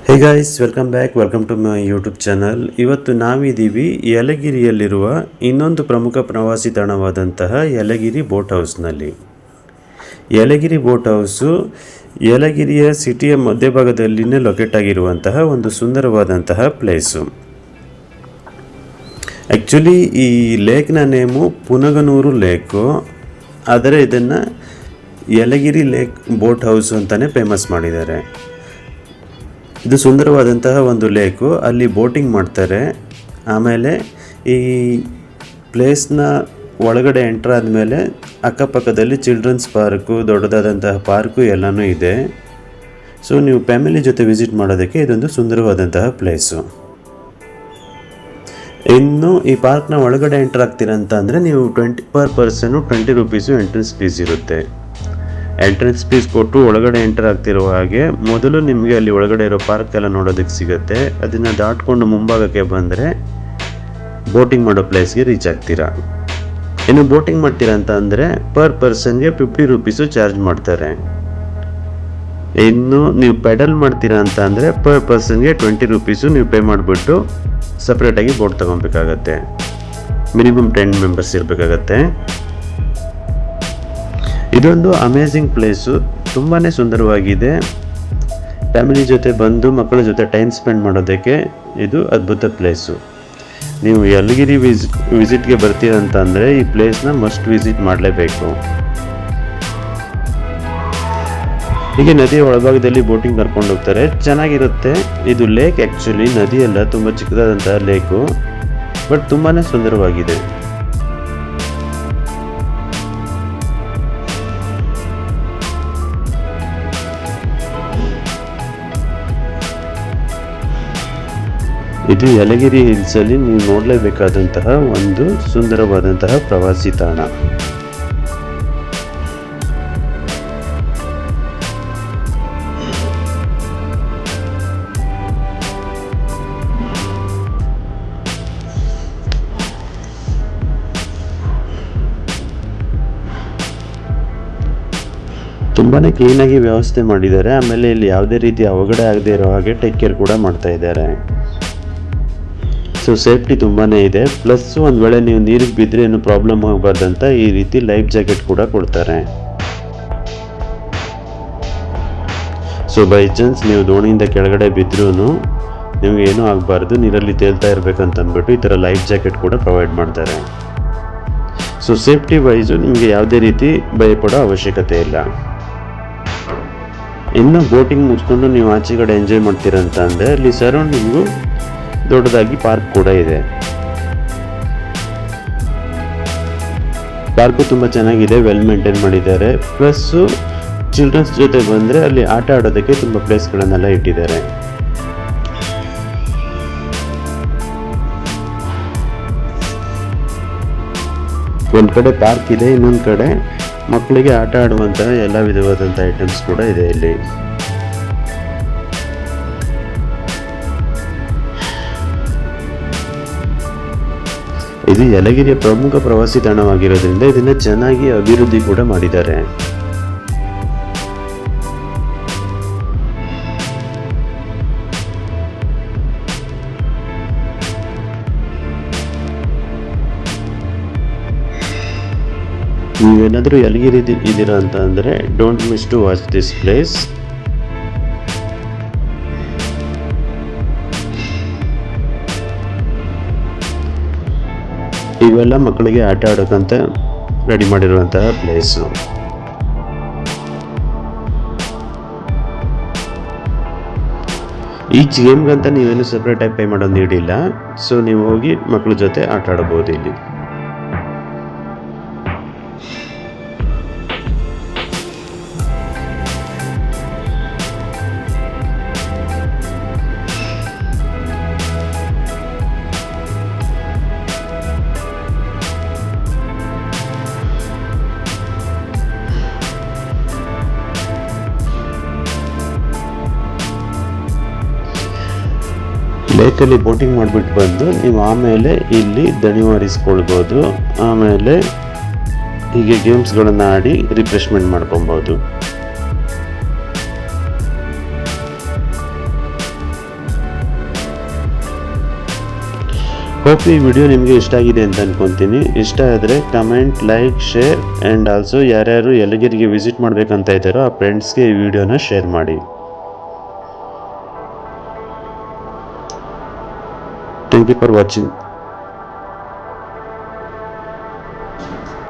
Hey guys, welcome to my YouTube channel. ಇವತ್ತು ನಾವಿದ್ದೀವಿ ಯಲಗಿರಿಯಲ್ಲಿರುವ ಇನ್ನೊಂದು ಪ್ರಮುಖ ಪ್ರವಾಸಿ ತಾಣವಾದಂತಹ ಯಲಗಿರಿ ಬೋಟ್ ಹೌಸ್ನಲ್ಲಿ. ಯಲಗಿರಿ ಬೋಟ್ ಹೌಸು ಯಲಗಿರಿಯ ಸಿಟಿಯ ಮಧ್ಯಭಾಗದಲ್ಲಿನೇ ಲೊಕೇಟ್ ಆಗಿರುವಂತಹ ಒಂದು ಸುಂದರವಾದಂತಹ ಪ್ಲೇಸು. ಆ್ಯಕ್ಚುಲಿ ಈ ಲೇಕ್ನ ನೇಮು ಪುನಗನೂರು ಲೇಕು, ಆದರೆ ಇದನ್ನು ಯಲಗಿರಿ ಲೇಕ್ ಬೋಟ್ ಹೌಸು ಅಂತಲೇ ಫೇಮಸ್ ಮಾಡಿದ್ದಾರೆ. ಇದು ಸುಂದರವಾದಂತಹ ಒಂದು ಲೇಕು, ಅಲ್ಲಿ ಬೋಟಿಂಗ್ ಮಾಡ್ತಾರೆ. ಆಮೇಲೆ ಈ ಪ್ಲೇಸ್ನ ಒಳಗಡೆ ಎಂಟ್ರ್ ಆದಮೇಲೆ ಅಕ್ಕಪಕ್ಕದಲ್ಲಿ ಚಿಲ್ಡ್ರನ್ಸ್ ಪಾರ್ಕು, ದೊಡ್ಡದಾದಂತಹ ಪಾರ್ಕು ಎಲ್ಲನೂ ಇದೆ. ಸೊ ನೀವು ಫ್ಯಾಮಿಲಿ ಜೊತೆ ವಿಸಿಟ್ ಮಾಡೋದಕ್ಕೆ ಇದೊಂದು ಸುಂದರವಾದಂತಹ ಪ್ಲೇಸು. ಇನ್ನು ಈ ಪಾರ್ಕ್ನ ಒಳಗಡೆ ಎಂಟ್ರ್ ಆಗ್ತೀರಾ ಅಂತ ಅಂದರೆ ನೀವು ಪರ್ ಪರ್ಸನ್ನು 20 ರೂಪೀಸು ಎಂಟ್ರೆನ್ಸ್ ಫೀಸ್ ಇರುತ್ತೆ. ಎಂಟ್ರೆನ್ಸ್ ಫೀಸ್ ಕೊಟ್ಟು ಒಳಗಡೆ ಎಂಟರ್ ಆಗ್ತಿರುವ ಹಾಗೆ ಮೊದಲು ನಿಮಗೆ ಅಲ್ಲಿ ಒಳಗಡೆ ಇರೋ ಪಾರ್ಕ್ ಎಲ್ಲ ನೋಡೋದಕ್ಕೆ ಸಿಗುತ್ತೆ. ಅದನ್ನು ದಾಟ್ಕೊಂಡು ಮುಂಭಾಗಕ್ಕೆ ಬಂದರೆ ಬೋಟಿಂಗ್ ಮಾಡೋ ಪ್ಲೇಸ್ಗೆ ರೀಚ್ ಆಗ್ತೀರಾ. ಇನ್ನು ಬೋಟಿಂಗ್ ಮಾಡ್ತೀರಾ ಅಂತ ಅಂದರೆ ಪರ್ ಪರ್ಸನ್ಗೆ 50 ರೂಪೀಸು ಚಾರ್ಜ್ ಮಾಡ್ತಾರೆ. ಇನ್ನು ನೀವು ಪೆಡಲ್ ಮಾಡ್ತೀರಾ ಅಂತ ಅಂದರೆ ಪರ್ ಪರ್ಸನ್ಗೆ 20 ರೂಪೀಸು ನೀವು ಪೇ ಮಾಡಿಬಿಟ್ಟು ಸಪ್ರೇಟಾಗಿ ಬೋಟ್ ತೊಗೊಬೇಕಾಗತ್ತೆ. ಮಿನಿಮಮ್ 10 ಮೆಂಬರ್ಸ್ ಇರಬೇಕಾಗತ್ತೆ. ಇದೊಂದು ಅಮೇಝಿಂಗ್ ಪ್ಲೇಸು, ತುಂಬಾ ಸುಂದರವಾಗಿದೆ. ಫ್ಯಾಮಿಲಿ ಜೊತೆ ಬಂದು ಮಕ್ಕಳ ಜೊತೆ ಟೈಮ್ ಸ್ಪೆಂಡ್ ಮಾಡೋದಕ್ಕೆ ಇದು ಅದ್ಭುತ ಪ್ಲೇಸು. ನೀವು ಯಲಗಿರಿ ವಿಸಿಟ್ಗೆ ಬರ್ತೀರಂತ ಅಂದರೆ ಈ ಪ್ಲೇಸ್ನ ಮಸ್ಟ್ ವಿಸಿಟ್ ಮಾಡಲೇಬೇಕು. ಹೀಗೆ ನದಿಯ ಒಳಭಾಗದಲ್ಲಿ ಬೋಟಿಂಗ್ ಕರ್ಕೊಂಡು ಹೋಗ್ತಾರೆ, ಚೆನ್ನಾಗಿರುತ್ತೆ. ಇದು ಲೇಕ್ ಆ್ಯಕ್ಚುಲಿ ನದಿಯಲ್ಲ, ತುಂಬ ಚಿಕ್ಕದಾದಂತಹ ಲೇಕು, ಬಟ್ ತುಂಬಾ ಸುಂದರವಾಗಿದೆ. ಇದು ಯಲಗಿರಿ ಹಿಲ್ಸಲ್ಲಿ ನೀವು ನೋಡಲೇಬೇಕಾದಂತಹ ಒಂದು ಸುಂದರವಾದಂತಹ ಪ್ರವಾಸಿ ತಾಣ. ತುಂಬಾ ಕ್ಲೀನಾಗಿ ವ್ಯವಸ್ಥೆ ಮಾಡಿದ್ದಾರೆ. ಆಮೇಲೆ ಇಲ್ಲಿ ಯಾವುದೇ ರೀತಿ ಅವಘಡ ಆಗದೆ ಇರೋ ಹಾಗೆ ಟೇಕ್ ಕೇರ್ ಕೂಡ ಮಾಡ್ತಾ ಇದ್ದಾರೆ. ಸೊ ಸೇಫ್ಟಿ ತುಂಬಾ ಇದೆ. ಪ್ಲಸ್ ಒಂದು ವೇಳೆ ನೀವು ನೀರಿಗೆ ಬಿದ್ದರೆ ಏನು ಪ್ರಾಬ್ಲಮ್ ಆಗಬಾರ್ದಂತ ಈ ರೀತಿ ಲೈಫ್ ಜಾಕೆಟ್ ಕೂಡ ಕೊಡ್ತಾರೆ. ಸೊ ಬೈ ಚಾನ್ಸ್ ನೀವು ದೋಣಿಯಿಂದ ಕೆಳಗಡೆ ಬಿದ್ದರೂ ನಿಮಗೆ ಏನೂ ಆಗಬಾರ್ದು, ನೀರಲ್ಲಿ ತೇಲ್ತಾ ಇರಬೇಕಂತ ಅಂದ್ಬಿಟ್ಟು ಈ ಥರ ಲೈಫ್ ಜಾಕೆಟ್ ಕೂಡ ಪ್ರೊವೈಡ್ ಮಾಡ್ತಾರೆ. ಸೊ ಸೇಫ್ಟಿ ವೈಸು ನಿಮಗೆ ಯಾವುದೇ ರೀತಿ ಭಯಪಡೋ ಅವಶ್ಯಕತೆ ಇಲ್ಲ. ಇನ್ನು ಬೋಟಿಂಗ್ ಮುಗಿಸ್ಕೊಂಡು ನೀವು ಆಚೆ ಕಡೆ ಎಂಜಾಯ್ ಮಾಡ್ತೀರಂತ ಅಂದರೆ ಅಲ್ಲಿ ಸರೌಂಡಿಂಗು ದೊಡ್ಡದಾಗಿ ಪಾರ್ಕ್ ಕೂಡ ಇದೆ. ಪಾರ್ಕು ತುಂಬ ಚೆನ್ನಾಗಿದೆ, ವೆಲ್ ಮೇಂಟೈನ್ ಮಾಡಿದ್ದಾರೆ. ಪ್ಲಸ್ಸು ಚಿಲ್ಡ್ರನ್ಸ್ ಜೊತೆ ಬಂದರೆ ಅಲ್ಲಿ ಆಟ ಆಡೋದಕ್ಕೆ ತುಂಬ ಪ್ಲೇಸ್ಗಳನ್ನೆಲ್ಲ ಇಟ್ಟಿದ್ದಾರೆ. ಒಂದು ಕಡೆ ಪಾರ್ಕ್ ಇದೆ, ಇನ್ನೊಂದು ಕಡೆ ಮಕ್ಕಳಿಗೆ ಆಟ ಆಡುವಂತಹ ಎಲ್ಲ ವಿಧವಾದಂಥ ಐಟಮ್ಸ್ ಕೂಡ ಇದೆ ಇಲ್ಲಿ. ಇದು ಯಲಗಿರಿಯ ಪ್ರಮುಖ ಪ್ರವಾಸಿ ತಾಣವಾಗಿರೋದ್ರಿಂದ ಇದನ್ನು ಚೆನ್ನಾಗಿ ಅಭಿವೃದ್ಧಿ ಕೂಡ ಮಾಡಿದ್ದಾರೆ. ನೀವೇನಾದರೂ ಯಲಗಿರಿ ಇದ್ದೀರಾ ಅಂತ ಅಂದರೆ don't miss to watch this place. ಇವೆಲ್ಲ ಮಕ್ಕಳಿಗೆ ಆಟ ಆಡೋಕ್ಕಂತ ರೆಡಿ ಮಾಡಿರುವಂತಹ ಪ್ಲೇಸು. ಈಚ್ ಗೇಮ್ಗಂತ ನೀವೇನು ಸಪ್ರೇಟಾಗಿ ಪೇ ಮಾಡೋದು ನೀಡಿಲ್ಲ. ಸೊ ನೀವು ಹೋಗಿ ಮಕ್ಕಳ ಜೊತೆ ಆಟ ಆಡಬಹುದು ಇಲ್ಲಿ. ಲೇಕಲ್ಲಿ ಬೋಟಿಂಗ್ ಮಾಡಿಬಿಟ್ಟು ಬಂದು ನೀವು ಆಮೇಲೆ ಇಲ್ಲಿ ದಣಿವಾರಿಸ್ಕೊಳ್ಬೋದು. ಆಮೇಲೆ ಹೀಗೆ ಗೇಮ್ಸ್ಗಳನ್ನು ಆಡಿ ರಿಫ್ರೆಶ್ಮೆಂಟ್ ಮಾಡ್ಕೊಬೋದು. ಹೋಪ್ ಈ ವಿಡಿಯೋ ನಿಮಗೆ ಇಷ್ಟ ಆಗಿದೆ ಅಂತ ಅನ್ಕೊತೀನಿ. ಇಷ್ಟ ಆದರೆ comment, like, share and also ಯಾರ್ಯಾರು ಯಲಗಿರಿಗೆ ವಿಸಿಟ್ ಮಾಡಬೇಕಂತ ಇದ್ದಾರೋ ಆ ಫ್ರೆಂಡ್ಸ್ಗೆ ಈ ವಿಡಿಯೋನ ಶೇರ್ ಮಾಡಿ. Thank you for watching.